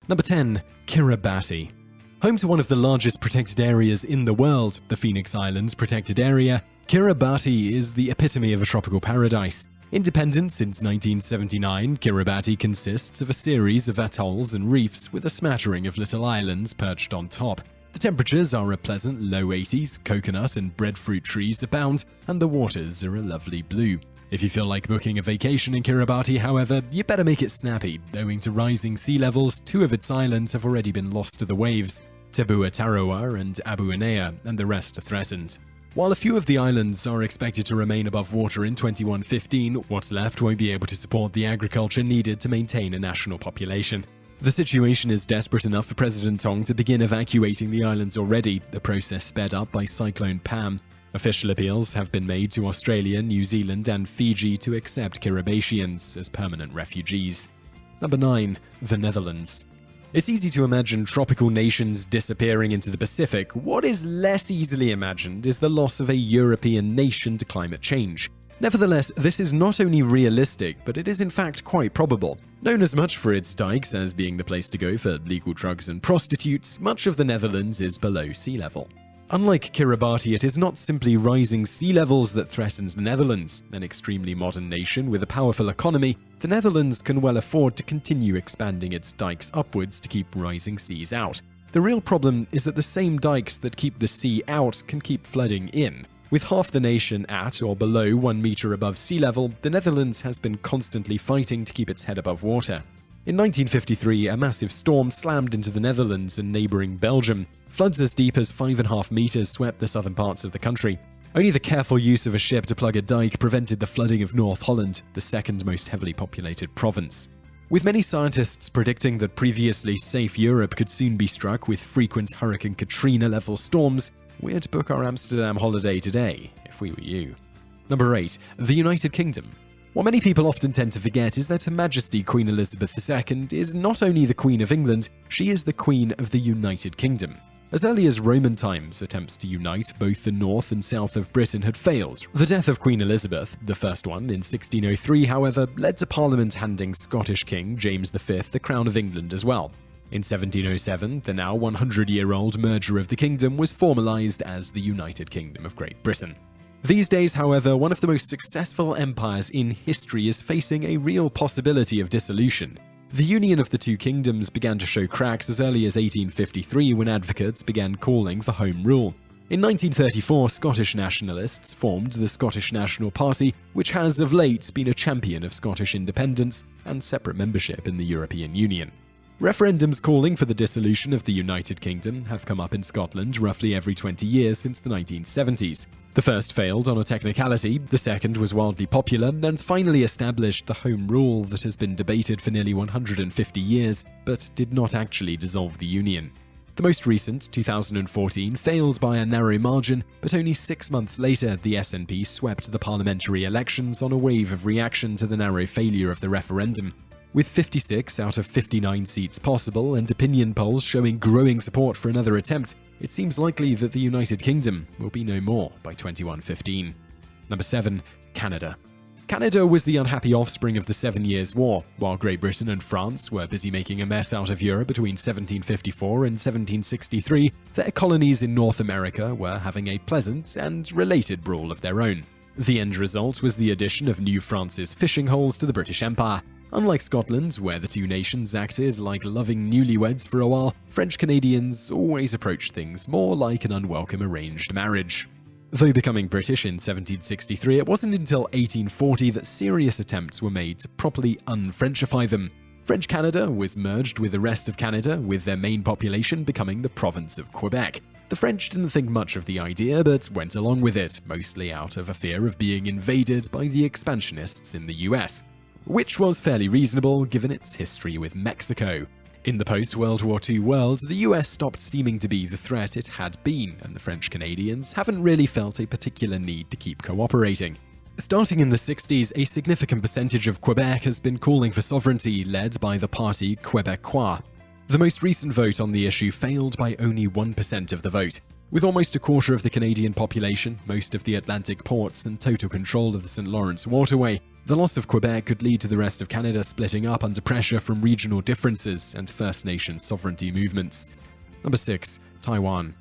Number 10. Kiribati. Home to one of the largest protected areas in the world, the Phoenix Islands Protected Area, Kiribati is the epitome of a tropical paradise. Independent since 1979, Kiribati consists of a series of atolls and reefs with a smattering of little islands perched on top. The temperatures are a pleasant low 80s, coconut and breadfruit trees abound, and the waters are a lovely blue. If you feel like booking a vacation in Kiribati, however, you better make it snappy. Owing to rising sea levels, 2 of its islands have already been lost to the waves, Tabua Tarawa and Abu Anea, and the rest are threatened. While a few of the islands are expected to remain above water in 2115, what's left won't be able to support the agriculture needed to maintain a national population. The situation is desperate enough for President Tong to begin evacuating the islands already, the process sped up by Cyclone Pam. Official appeals have been made to Australia, New Zealand, and Fiji to accept Kiribatians as permanent refugees. Number 9. The Netherlands. It's easy to imagine tropical nations disappearing into the Pacific. What is less easily imagined is the loss of a European nation to climate change. Nevertheless, this is not only realistic, but it is in fact quite probable. Known as much for its dikes as being the place to go for legal drugs and prostitutes, much of the Netherlands is below sea level. Unlike Kiribati, it is not simply rising sea levels that threatens the Netherlands. An extremely modern nation with a powerful economy, the Netherlands can well afford to continue expanding its dikes upwards to keep rising seas out. The real problem is that the same dikes that keep the sea out can keep flooding in. With half the nation at or below 1 meter above sea level, the Netherlands has been constantly fighting to keep its head above water. In 1953, a massive storm slammed into the Netherlands and neighboring Belgium. Floods as deep as 5.5 meters swept the southern parts of the country. Only the careful use of a ship to plug a dike prevented the flooding of North Holland, the second most heavily populated province. With many scientists predicting that previously safe Europe could soon be struck with frequent Hurricane Katrina-level storms, we'd book our Amsterdam holiday today, if we were you. Number 8. The United Kingdom. What many people often tend to forget is that Her Majesty Queen Elizabeth II is not only the Queen of England, she is the Queen of the United Kingdom. As early as Roman times, attempts to unite both the north and south of Britain had failed. The death of Queen Elizabeth, the first one in 1603, however, led to Parliament handing Scottish King James V the crown of England as well. In 1707, the now 100-year-old merger of the kingdom was formalised as the United Kingdom of Great Britain. These days, however, one of the most successful empires in history is facing a real possibility of dissolution. The union of the two kingdoms began to show cracks as early as 1853 when advocates began calling for home rule. In 1934, Scottish nationalists formed the Scottish National Party, which has of late been a champion of Scottish independence and separate membership in the European Union. Referendums calling for the dissolution of the United Kingdom have come up in Scotland roughly every 20 years since the 1970s. The first failed on a technicality, the second was wildly popular, and finally established the home rule that has been debated for nearly 150 years, but did not actually dissolve the Union. The most recent, 2014, failed by a narrow margin, but only 6 months later the SNP swept the parliamentary elections on a wave of reaction to the narrow failure of the referendum. With 56 out of 59 seats possible and opinion polls showing growing support for another attempt, it seems likely that the United Kingdom will be no more by 2115. Number 7. Canada. Canada was the unhappy offspring of the 7 Years' War. While Great Britain and France were busy making a mess out of Europe between 1754 and 1763, their colonies in North America were having a pleasant and related brawl of their own. The end result was the addition of New France's fishing holes to the British Empire. Unlike Scotland, where the two nations acted like loving newlyweds for a while, French Canadians always approached things more like an unwelcome arranged marriage. Though becoming British in 1763, it wasn't until 1840 that serious attempts were made to properly un-Frenchify them. French Canada was merged with the rest of Canada, with their main population becoming the province of Quebec. The French didn't think much of the idea, but went along with it, mostly out of a fear of being invaded by the expansionists in the US. Which was fairly reasonable given its history with Mexico. In the post-World War II world, the US stopped seeming to be the threat it had been, and the French Canadians haven't really felt a particular need to keep cooperating. Starting in the 60s, a significant percentage of Quebec has been calling for sovereignty, led by the party Québécois. The most recent vote on the issue failed by only 1% of the vote. With almost a quarter of the Canadian population, most of the Atlantic ports, and total control of the St. Lawrence waterway, The loss of Quebec could lead to the rest of Canada splitting up under pressure from regional differences and First Nation sovereignty movements. Number 6. Taiwan.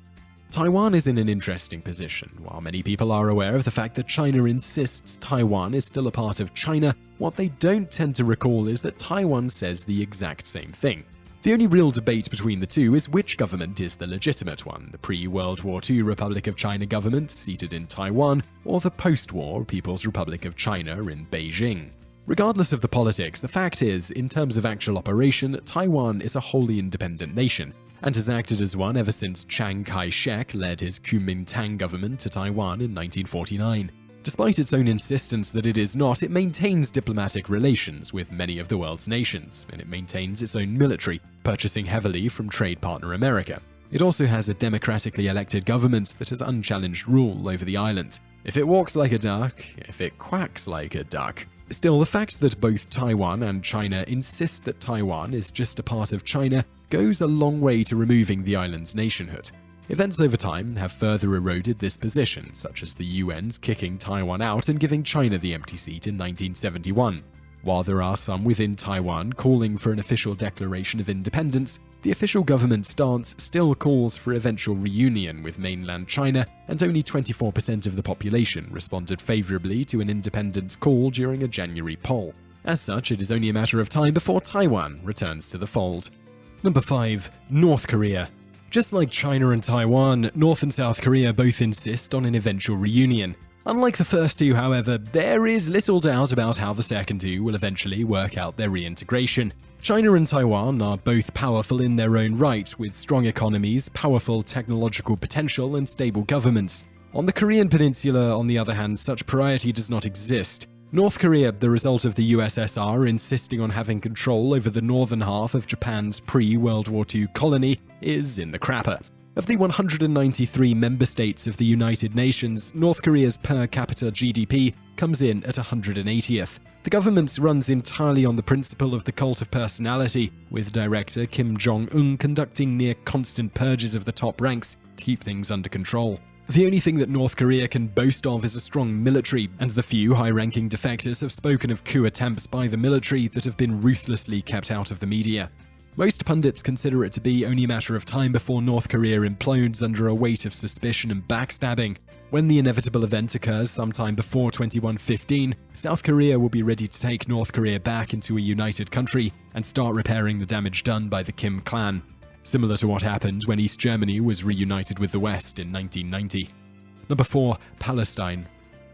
Taiwan is in an interesting position. While many people are aware of the fact that China insists Taiwan is still a part of China, what they don't tend to recall is that Taiwan says the exact same thing. The only real debate between the two is which government is the legitimate one, the pre-World War II Republic of China government seated in Taiwan, or the post-war People's Republic of China in Beijing. Regardless of the politics, the fact is, in terms of actual operation, Taiwan is a wholly independent nation, and has acted as one ever since Chiang Kai-shek led his Kuomintang government to Taiwan in 1949. Despite its own insistence that it is not, it maintains diplomatic relations with many of the world's nations, and it maintains its own military, purchasing heavily from trade partner America. It also has a democratically elected government that has unchallenged rule over the island. If it walks like a duck, if it quacks like a duck. Still, the fact that both Taiwan and China insist that Taiwan is just a part of China goes a long way to removing the island's nationhood. Events over time have further eroded this position, such as the UN's kicking Taiwan out and giving China the empty seat in 1971. While there are some within Taiwan calling for an official declaration of independence, the official government stance still calls for eventual reunion with mainland China, and only 24% of the population responded favorably to an independence call during a January poll. As such, it is only a matter of time before Taiwan returns to the fold. Number 5. North Korea. Just like China and Taiwan, North and South Korea both insist on an eventual reunion. Unlike the first two, however, there is little doubt about how the second two will eventually work out their reintegration. China and Taiwan are both powerful in their own right, with strong economies, powerful technological potential, and stable governments. On the Korean peninsula, on the other hand, such priority does not exist. North Korea, the result of the USSR insisting on having control over the northern half of Japan's pre-World War II colony, is in the crapper. Of the 193 member states of the United Nations, North Korea's per capita GDP comes in at 180th. The government runs entirely on the principle of the cult of personality, with director Kim Jong-un conducting near-constant purges of the top ranks to keep things under control. The only thing that North Korea can boast of is a strong military, and the few high-ranking defectors have spoken of coup attempts by the military that have been ruthlessly kept out of the media. Most pundits consider it to be only a matter of time before North Korea implodes under a weight of suspicion and backstabbing. When the inevitable event occurs sometime before 2115, South Korea will be ready to take North Korea back into a united country and start repairing the damage done by the Kim clan. Similar to what happened when East Germany was reunited with the West in 1990. Number 4. Palestine.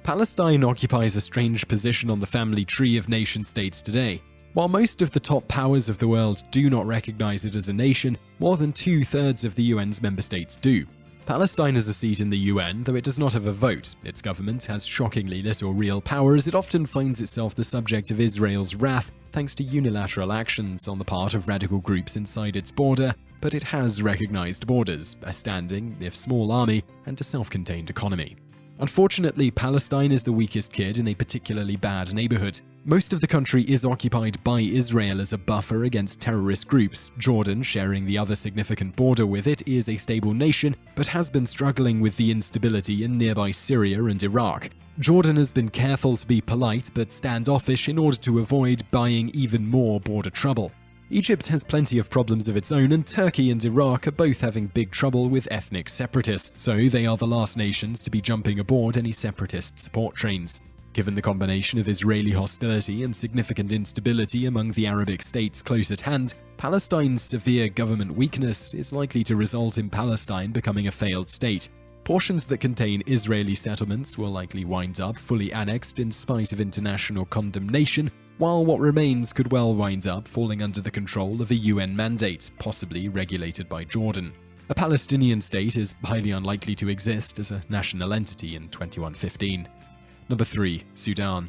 Palestine occupies a strange position on the family tree of nation-states today. While most of the top powers of the world do not recognize it as a nation, more than 2/3 of the UN's member states do. Palestine has a seat in the UN, though it does not have a vote. Its government has shockingly little real power, as it often finds itself the subject of Israel's wrath thanks to unilateral actions on the part of radical groups inside its border, but it has recognized borders, a standing, if small, army, and a self-contained economy. Unfortunately, Palestine is the weakest kid in a particularly bad neighborhood. Most of the country is occupied by Israel as a buffer against terrorist groups. Jordan, sharing the other significant border with it, is a stable nation, but has been struggling with the instability in nearby Syria and Iraq. Jordan has been careful to be polite but standoffish in order to avoid buying even more border trouble. Egypt has plenty of problems of its own, and Turkey and Iraq are both having big trouble with ethnic separatists, so they are the last nations to be jumping aboard any separatist support trains. Given the combination of Israeli hostility and significant instability among the Arabic states close at hand, Palestine's severe government weakness is likely to result in Palestine becoming a failed state. Portions that contain Israeli settlements will likely wind up fully annexed in spite of international condemnation, while what remains could well wind up falling under the control of a UN mandate, possibly regulated by Jordan. A Palestinian state is highly unlikely to exist as a national entity in 2115. Number 3. Sudan.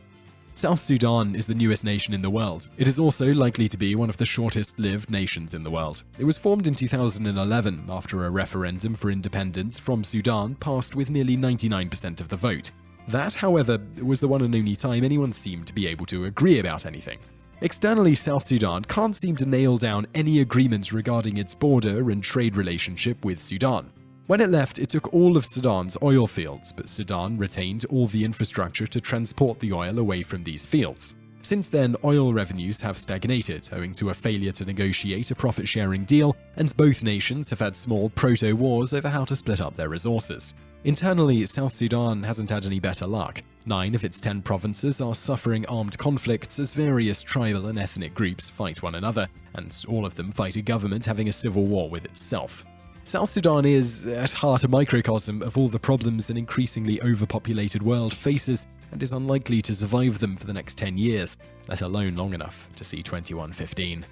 South Sudan is the newest nation in the world. It is also likely to be one of the shortest-lived nations in the world. It was formed in 2011 after a referendum for independence from Sudan passed with nearly 99% of the vote. That, however, was the one and only time anyone seemed to be able to agree about anything. Externally, South Sudan can't seem to nail down any agreements regarding its border and trade relationship with Sudan. When it left, it took all of Sudan's oil fields, but Sudan retained all the infrastructure to transport the oil away from these fields. Since then, oil revenues have stagnated, owing to a failure to negotiate a profit-sharing deal, and both nations have had small proto-wars over how to split up their resources. Internally, South Sudan hasn't had any better luck. 9 of its 10 provinces are suffering armed conflicts as various tribal and ethnic groups fight one another, and all of them fight a government having a civil war with itself. South Sudan is, at heart, a microcosm of all the problems an increasingly overpopulated world faces, and is unlikely to survive them for the next 10 years, let alone long enough to see 2115.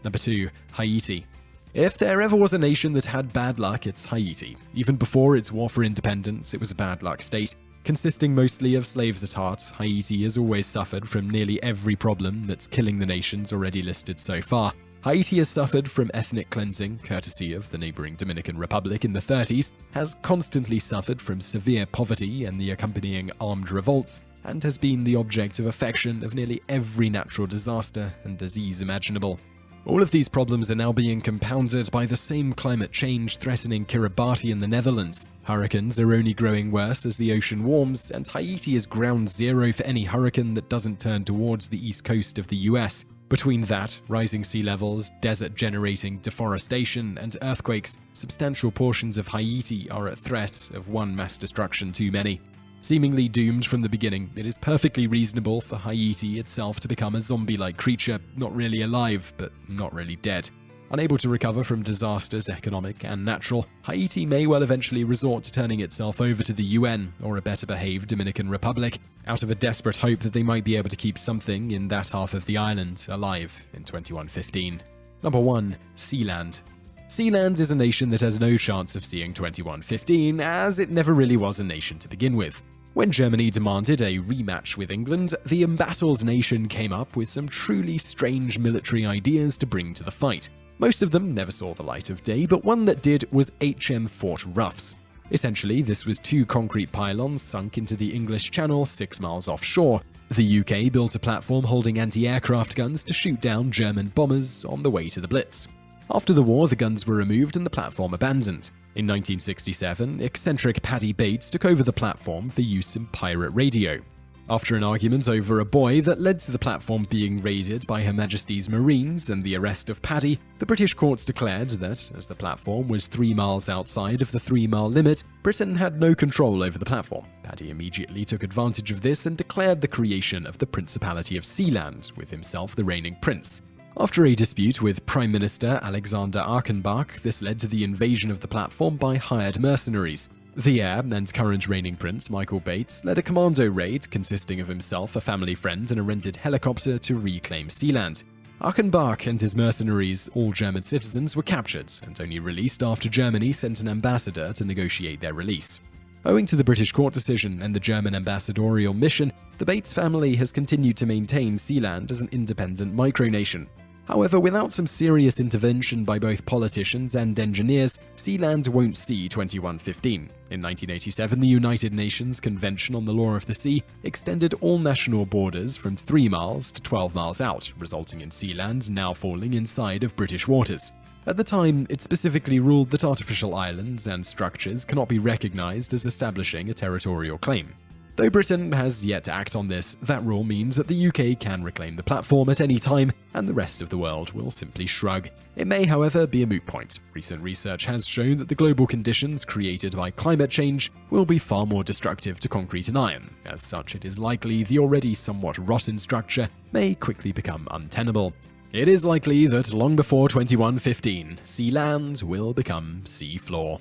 Number 2. Haiti. If there ever was a nation that had bad luck, it's Haiti. Even before its war for independence, it was a bad luck state. Consisting mostly of slaves at heart, Haiti has always suffered from nearly every problem that's killing the nations already listed so far. Haiti has suffered from ethnic cleansing, courtesy of the neighboring Dominican Republic in the 30s, has constantly suffered from severe poverty and the accompanying armed revolts, and has been the object of affection of nearly every natural disaster and disease imaginable. All of these problems are now being compounded by the same climate change threatening Kiribati in the Netherlands. Hurricanes are only growing worse as the ocean warms, and Haiti is ground zero for any hurricane that doesn't turn towards the east coast of the US. Between that, rising sea levels, desert-generating deforestation, and earthquakes, substantial portions of Haiti are at threat of one mass destruction too many. Seemingly doomed from the beginning, it is perfectly reasonable for Haiti itself to become a zombie-like creature, not really alive, but not really dead. Unable to recover from disasters, economic and natural, Haiti may well eventually resort to turning itself over to the UN or a better-behaved Dominican Republic, out of a desperate hope that they might be able to keep something in that half of the island alive in 2115. Number 1. Sealand. Sealand is a nation that has no chance of seeing 2115, as it never really was a nation to begin with. When Germany demanded a rematch with England, the embattled nation came up with some truly strange military ideas to bring to the fight. Most of them never saw the light of day, but one that did was HM Fort Ruffs. Essentially, this was 2 concrete pylons sunk into the English Channel 6 miles offshore. The UK built a platform holding anti-aircraft guns to shoot down German bombers on the way to the Blitz. After the war, the guns were removed and the platform abandoned. In 1967, eccentric Paddy Bates took over the platform for use in pirate radio. After an argument over a buoy that led to the platform being raided by Her Majesty's Marines and the arrest of Paddy, the British courts declared that, as the platform was 3 miles outside of the 3-mile limit, Britain had no control over the platform. Paddy immediately took advantage of this and declared the creation of the Principality of Sealand, with himself the reigning prince. After a dispute with Prime Minister Alexander Archenbach, this led to the invasion of the platform by hired mercenaries. The heir and current reigning prince, Michael Bates, led a commando raid consisting of himself, a family friend, and a rented helicopter to reclaim Sealand. Archenbach and his mercenaries, all German citizens, were captured and only released after Germany sent an ambassador to negotiate their release. Owing to the British court decision and the German ambassadorial mission, the Bates family has continued to maintain Sealand as an independent micronation. However, without some serious intervention by both politicians and engineers, Sealand won't see 2115. In 1987, the United Nations Convention on the Law of the Sea extended all national borders from 3 miles to 12 miles out, resulting in Sealand now falling inside of British waters. At the time, it specifically ruled that artificial islands and structures cannot be recognized as establishing a territorial claim. Though Britain has yet to act on this, that rule means that the UK can reclaim the platform at any time, and the rest of the world will simply shrug. It may, however, be a moot point. Recent research has shown that the global conditions created by climate change will be far more destructive to concrete and iron. As such, it is likely the already somewhat rotten structure may quickly become untenable. It is likely that long before 2115, Sealand will become seafloor.